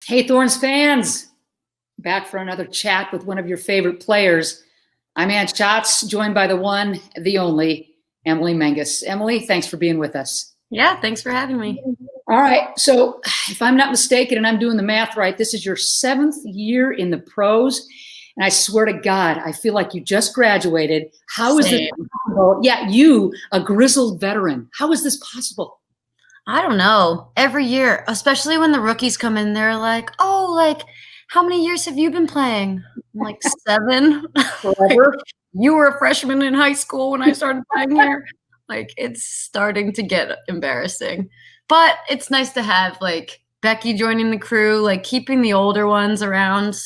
Hey, Thorns fans, back for another chat with one of your favorite players. I'm Schatz, joined by the one, the only, Emily Menges. Emily, thanks for being with us. Yeah, thanks for having me. All right, so if I'm not mistaken and I'm doing the math right, this is your 7th year in the pros, and I swear to God, I feel like you just graduated. How is this possible? Yeah, you, a grizzled veteran. How is this possible? I don't know. Every year, especially when the rookies come in, they're like, "Oh, like, how many years have you been playing?" I'm like, 7. Forever. You were a freshman in high school when I started playing here. Like, it's starting to get embarrassing. But it's nice to have, like, Becky joining the crew, like, keeping the older ones around.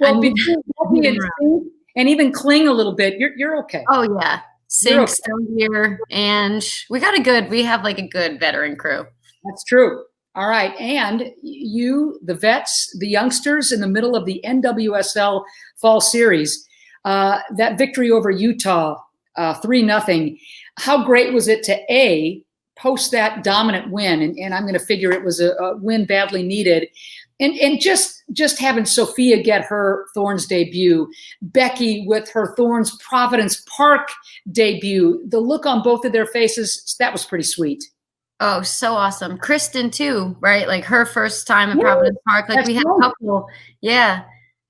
Well, between Becky and Sink, and even Kling a little bit, you're okay. Oh, yeah. Sink's still here, and we have like a good veteran crew. That's true. All right. And you, the vets, the youngsters in the middle of the NWSL Fall Series, that victory over Utah, 3-0. How great was it to post that dominant win? And I'm going to figure it was a win badly needed. And just having Sophia get her Thorns debut, Becky with her Thorns Providence Park debut, the look on both of their faces, that was pretty sweet. Oh, so awesome. Kristen too, right? Like her first time at Providence Park. Like we had a couple. Yeah.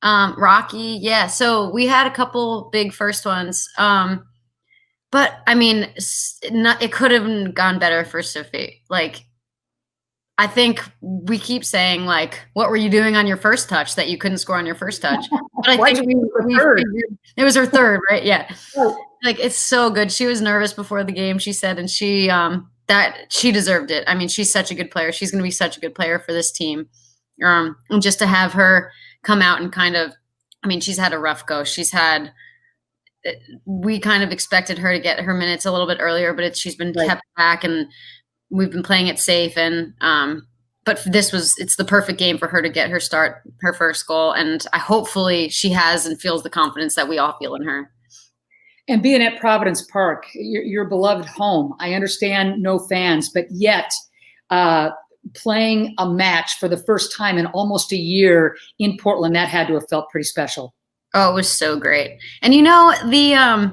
Rocky. Yeah. So we had a couple big first ones. But I mean, it could have gone better for Sophie. Like, I think we keep saying, like, what were you doing on your first touch that you couldn't score on your first touch? But I think it was her third, right? Yeah. Oh. Like, it's so good. She was nervous before the game, she said, and she deserved it. I mean, she's such a good player. She's going to be such a good player for this team. And just to have her come out and kind of, I mean, she's had a rough go. We kind of expected her to get her minutes a little bit earlier, but she's been kept back, and we've been playing it safe. And but it's the perfect game for her to get her first goal. And hopefully she has and feels the confidence that we all feel in her. And being at Providence Park, your beloved home, I understand no fans, but yet playing a match for the first time in almost a year in Portland, that had to have felt pretty special. Oh, it was so great. And you know, the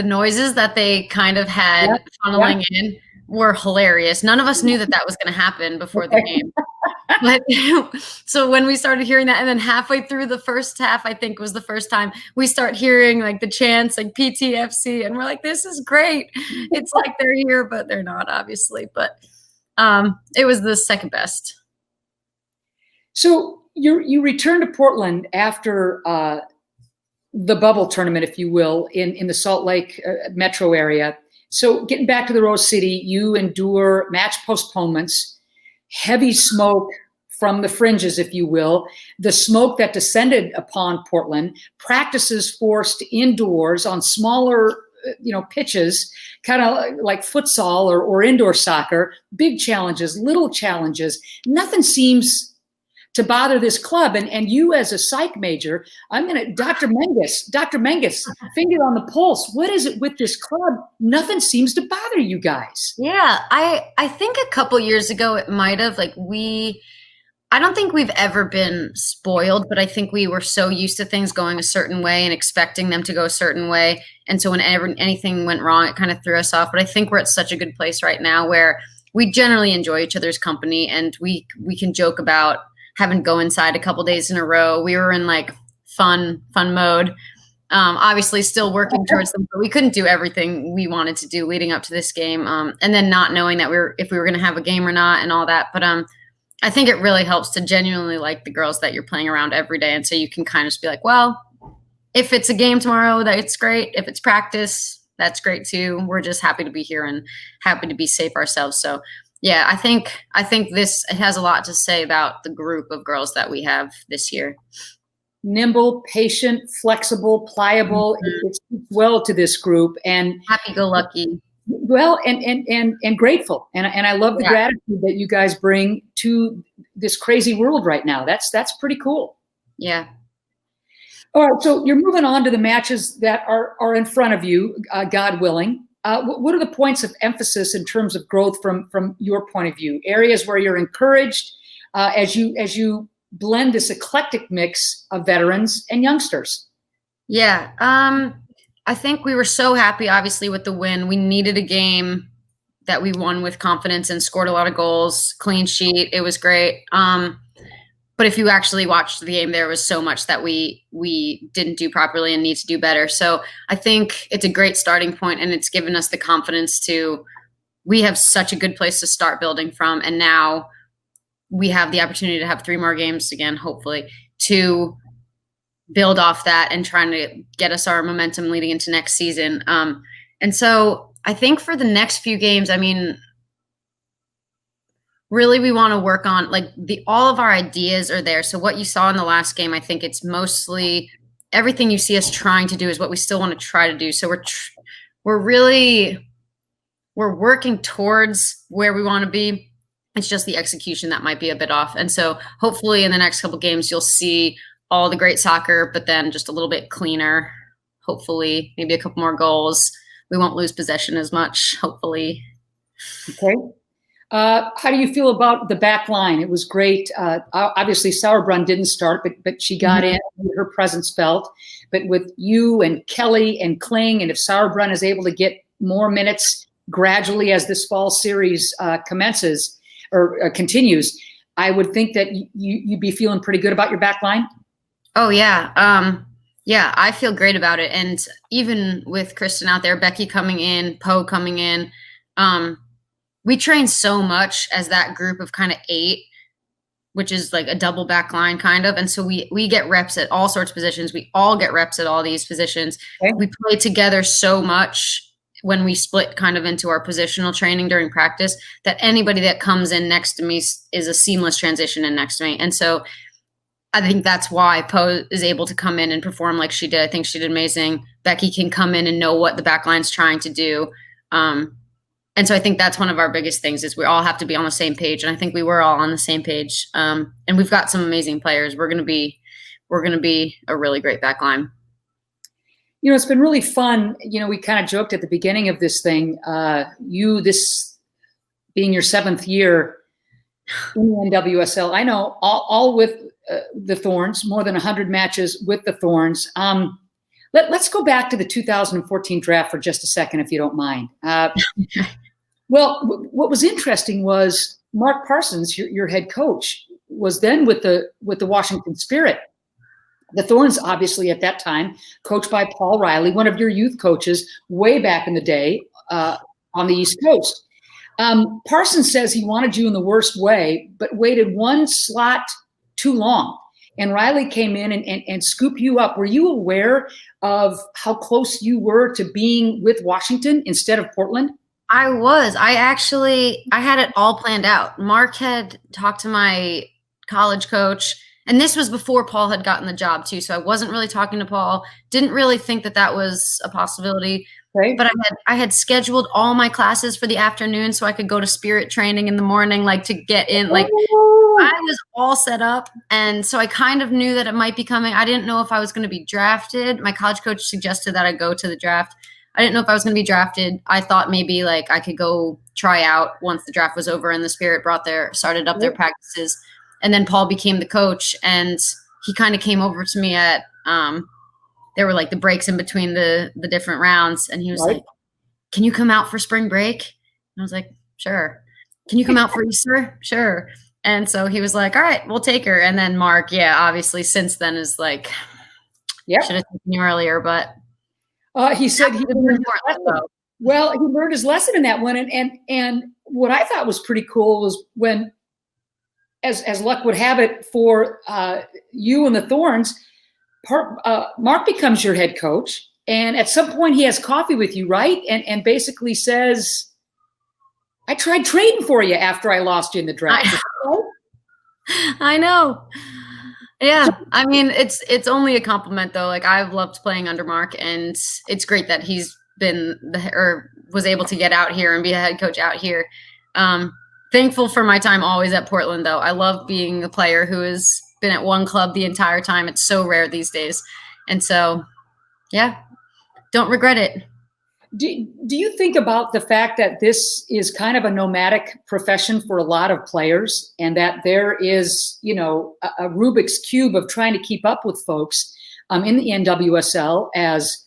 noises that they kind of had funneling in were hilarious. None of us knew that was going to happen before the game. But so when we started hearing that, and then halfway through the first half, I think was the first time we start hearing like the chants, like PTFC, and we're like, this is great. It's like they're here, but they're not, obviously. But it was the second best. So you returned to Portland after the bubble tournament, if you will, in the Salt Lake metro area. So getting back to the Rose City, you endure match postponements, heavy smoke from the fringes, if you will, the smoke that descended upon Portland, practices forced indoors on smaller pitches, kind of like futsal or indoor soccer, big challenges, little challenges. Nothing seems to bother this club. And you as a psych major, Dr. Menges, finger on the pulse. What is it with this club? Nothing seems to bother you guys. Yeah, I think a couple years ago it might have, I don't think we've ever been spoiled, but I think we were so used to things going a certain way and expecting them to go a certain way. And so whenever anything went wrong, it kind of threw us off. But I think we're at such a good place right now where we generally enjoy each other's company, and we can joke about having to go inside a couple days in a row. We were in like fun mode. Obviously still working towards them, but we couldn't do everything we wanted to do leading up to this game. And then not knowing that if we were going to have a game or not and all that. But I think it really helps to genuinely like the girls that you're playing around every day. And so you can kind of just be like, well, if it's a game tomorrow, that's great. If it's practice, that's great too. We're just happy to be here and happy to be safe ourselves. So yeah, I think it has a lot to say about the group of girls that we have this year. Nimble, patient, flexible, pliable. Mm-hmm. It speaks well to this group, and happy-go-lucky. Well, and grateful, and I love the gratitude that you guys bring to this crazy world right now. That's pretty cool. Yeah. All right, so you're moving on to the matches that are in front of you, God willing. what are the points of emphasis in terms of growth from your point of view? Areas where you're encouraged as you blend this eclectic mix of veterans and youngsters? Yeah. I think we were so happy, obviously, with the win. We needed a game that we won with confidence and scored a lot of goals, clean sheet. It was great. But if you actually watched the game, there was so much that we didn't do properly and need to do better. So I think it's a great starting point, and it's given us the confidence we have such a good place to start building from. And now we have the opportunity to have 3 more games again, hopefully, to build off that and trying to get us our momentum leading into next season. And so I think for the next few games, I mean, really we want to work on all of our ideas are there. So what you saw in the last game, I think it's mostly everything you see us trying to do is what we still want to try to do. So we're working towards where we want to be. It's just the execution that might be a bit off. And so hopefully in the next couple games, you'll see all the great soccer, but then just a little bit cleaner, hopefully, maybe a couple more goals. We won't lose possession as much, hopefully. Okay. How do you feel about the back line? It was great. Obviously, Sauerbrunn didn't start, but she got in, her presence felt. But with you and Kelly and Kling, and if Sauerbrunn is able to get more minutes gradually as this fall series commences or continues, I would think that you'd be feeling pretty good about your back line. Oh, yeah. Yeah, I feel great about it. And even with Kristen out there, Becky coming in, Poe coming in, we train so much as that group of kind of 8, which is like a double back line kind of. And so we get reps at all sorts of positions. We all get reps at all these positions. Okay. We play together so much when we split kind of into our positional training during practice that anybody that comes in next to me is a seamless transition in next to me. And so I think that's why Poe is able to come in and perform like she did. I think she did amazing. Becky can come in and know what the back line's trying to do. And so I think that's one of our biggest things is we all have to be on the same page. And I think we were all on the same page. And we've got some amazing players. We're going to be a really great back line. You know, it's been really fun. You know, we kind of joked at the beginning of this thing, this being your 7th year in the NWSL. I know all with the Thorns, more than 100 matches with the Thorns. Let's go back to the 2014 draft for just a second, if you don't mind. Well, what was interesting was Mark Parsons, your head coach, was then with the Washington Spirit. The Thorns, obviously, at that time, coached by Paul Riley, one of your youth coaches way back in the day on the East Coast. Parsons says he wanted you in the worst way, but waited one slot too long. And Riley came in and scooped you up. Were you aware of how close you were to being with Washington instead of Portland? I was. I had it all planned out. Mark had talked to my college coach, and this was before Paul had gotten the job too. So I wasn't really talking to Paul. Didn't really think that was a possibility. Right. But I had scheduled all my classes for the afternoon so I could go to Spirit training in the morning, like to get in. Like I was all set up. And so I kind of knew that it might be coming. I didn't know if I was going to be drafted. My college coach suggested that I go to the draft. I didn't know if I was going to be drafted. I thought maybe like I could go try out once the draft was over and the Spirit started up their practices. And then Paul became the coach, and he kind of came over to me at there were like the breaks in between the different rounds. And he was like, "Can you come out for spring break?" And I was like, "Sure." "Can you come out for Easter?" "Sure." And so he was like, "All right, we'll take her." And then Mark, obviously since then is like, should have taken you earlier, but he said he learned his lesson. Well, he learned his lesson in that one. And what I thought was pretty cool was when, as luck would have it for you and the Thorns, Mark becomes your head coach. And at some point he has coffee with you, right? And basically says, "I tried trading for you after I lost you in the draft." I know. Yeah. I mean, it's only a compliment though. Like I've loved playing under Mark, and it's great that he's been was able to get out here and be a head coach out here. Thankful for my time always at Portland though. I love being a player who has been at one club the entire time. It's so rare these days. And so, don't regret it. Do you think about the fact that this is kind of a nomadic profession for a lot of players, and that there is, a Rubik's Cube of trying to keep up with folks in the NWSL as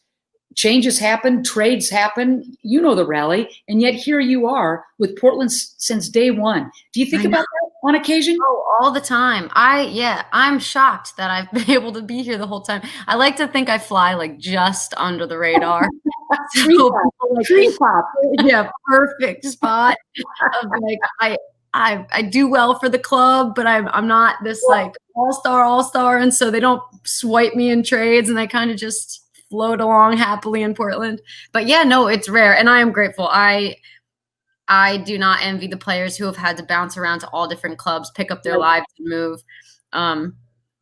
changes happen, trades happen, the rally, and yet here you are with Portland since day one. Do you think about that on occasion? Oh, all the time. I'm shocked that I've been able to be here the whole time. I like to think I fly like just under the radar. Tree pop. Yeah, perfect spot. Of like I do well for the club, but I'm not this like all-star, and so they don't swipe me in trades, and I kind of just float along happily in Portland. But yeah, no, it's rare, and I am grateful. I do not envy the players who have had to bounce around to all different clubs, pick up their lives and move.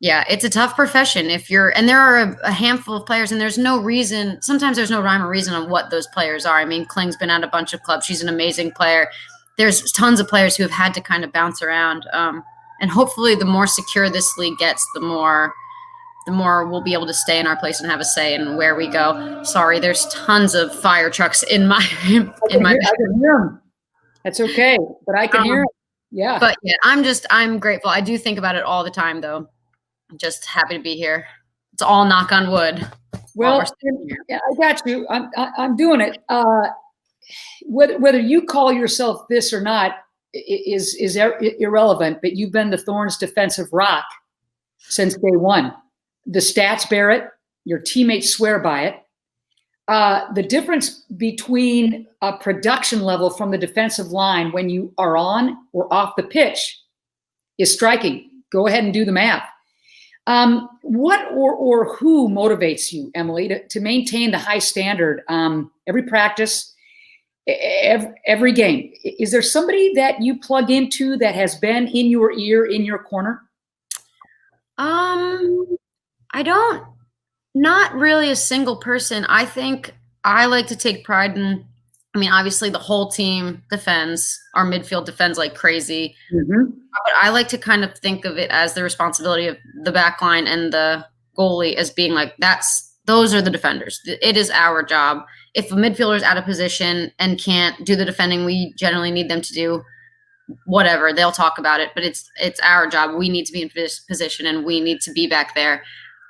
Yeah, it's a tough profession and there are a handful of players, and there's no reason. Sometimes there's no rhyme or reason on what those players are. I mean, Kling's been at a bunch of clubs. She's an amazing player. There's tons of players who have had to kind of bounce around. And hopefully the more secure this league gets, the more we'll be able to stay in our place and have a say in where we go. Sorry, there's tons of fire trucks in my I can hear them. That's okay, but I can hear them. Yeah. But yeah, I'm grateful. I do think about it all the time, though. I'm just happy to be here. It's all knock on wood. Well, yeah, I got you. I'm doing it. Whether you call yourself this or not is irrelevant, but you've been the Thorns defensive rock since day one. The stats bear it. Your teammates swear by it. The difference between a production level from the defensive line when you are on or off the pitch is striking. Go ahead and do the math. What or who motivates you, Emily, to maintain the high standard every practice, every game? Is there somebody that you plug into that has been in your ear, in your corner? Not really a single person. I think I like to take pride in, obviously the whole team defends, our midfield defends like crazy. Mm-hmm. But I like to kind of think of it as the responsibility of the back line and the goalie as being like, those are the defenders. It is our job. If a midfielder is out of position and can't do the defending we generally need them to do, whatever, they'll talk about it, but it's our job. We need to be in position and we need to be back there.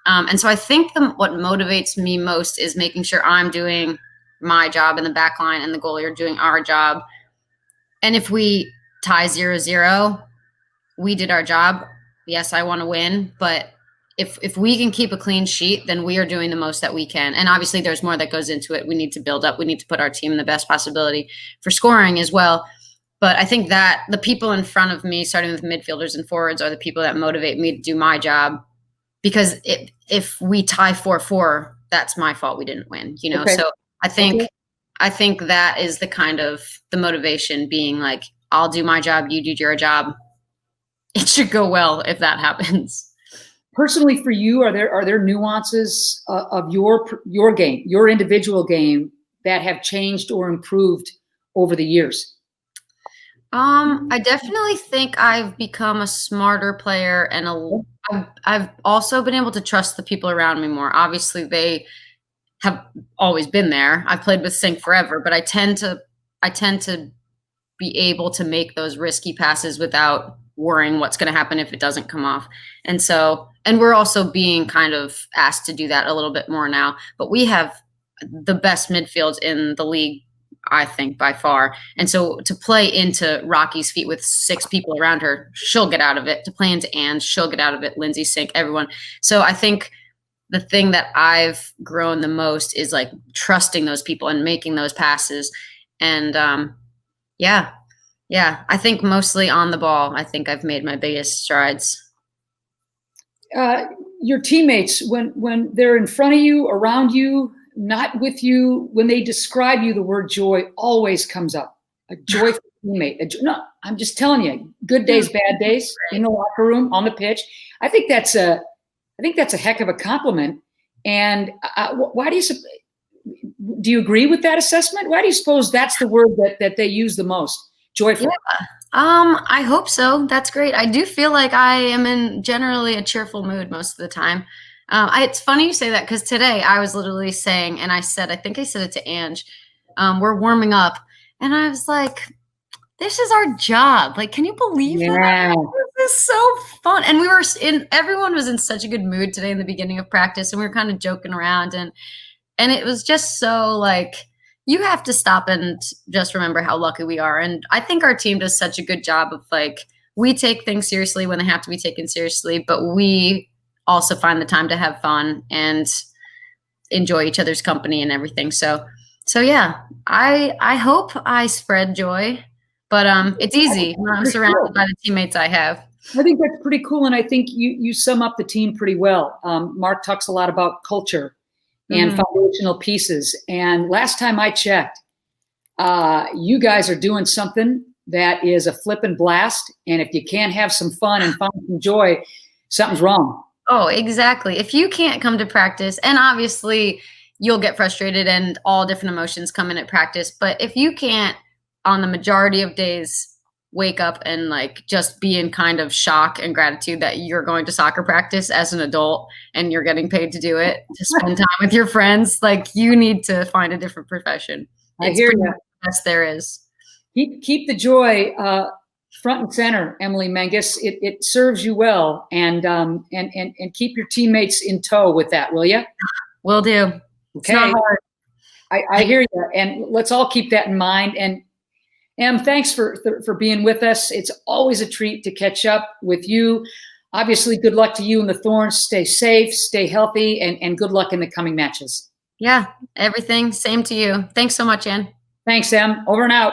And so I think what motivates me most is making sure I'm doing my job in the back line and the goalie are doing our job. And if we tie 0-0, we did our job. Yes, I want to win, but if we can keep a clean sheet, then we are doing the most that we can. And obviously there's more that goes into it. We need to build up. We need to put our team in the best possibility for scoring as well. But I think that the people in front of me, starting with midfielders and forwards, are the people that motivate me to do my job. Because if we tie 4-4, that's my fault. We didn't win, Okay. So I think that is the kind of the motivation, being like, I'll do my job, you do your job. It should go well if that happens. Personally, for you, are there nuances of your game, your individual game, that have changed or improved over the years? I definitely think I've become a smarter player, and I've also been able to trust the people around me more. Obviously, they have always been there. I've played with Sync forever, but I tend to be able to make those risky passes without worrying what's going to happen if it doesn't come off. And we're also being kind of asked to do that a little bit more now. But we have the best midfield in the league, I think, by far. And so to play into Rocky's feet with 6 people around her, she'll get out of it. To play into Anne's, she'll get out of it. Lindsay, Sink, everyone. So I think the thing that I've grown the most is like trusting those people and making those passes. And yeah, I think mostly on the ball, I think I've made my biggest strides. Your teammates, when they're in front of you, around you, not with you, when they describe you, the word joy always comes up. A joyful teammate. No, I'm just telling you, good days, bad days, in the locker room, on the pitch. I think that's a heck of a compliment. And why do you agree with that assessment? Why do you suppose that's the word that they use the most? Joyful. Yeah. I hope so. That's great. I do feel like I am in generally a cheerful mood most of the time. It's funny you say that, because today I was literally saying, and I think I said it to Ange, we're warming up. And I was like, this is our job. Like, can you believe that? This is so fun. And everyone was in such a good mood today in the beginning of practice, and we were kind of joking around, and it was just so like, you have to stop and just remember how lucky we are. And I think our team does such a good job of like, we take things seriously when they have to be taken seriously, but we also find the time to have fun and enjoy each other's company and everything. So yeah, I hope I spread joy, but it's easy when I'm surrounded by the teammates I have. I think that's pretty cool, and I think you sum up the team pretty well. Mark talks a lot about culture and foundational pieces, and last time I checked, you guys are doing something that is a flippin' blast, and if you can't have some fun and find some joy, something's wrong. Oh, exactly. If you can't come to practice, and obviously you'll get frustrated and all different emotions come in at practice, but if you can't, on the majority of days, wake up and like just be in kind of shock and gratitude that you're going to soccer practice as an adult and you're getting paid to do it, to spend time with your friends, like you need to find a different profession. I hear you. The best there is. Keep the joy front and center, Emily Menges. It serves you well, and keep your teammates in tow with that, will you? Will do. Okay. It's not hard. I hear you, and let's all keep that in mind. And Em, thanks for being with us. It's always a treat to catch up with you. Obviously, good luck to you and the Thorns. Stay safe, stay healthy, and good luck in the coming matches. Yeah, everything. Same to you. Thanks so much, Ann. Thanks, Em. Over and out.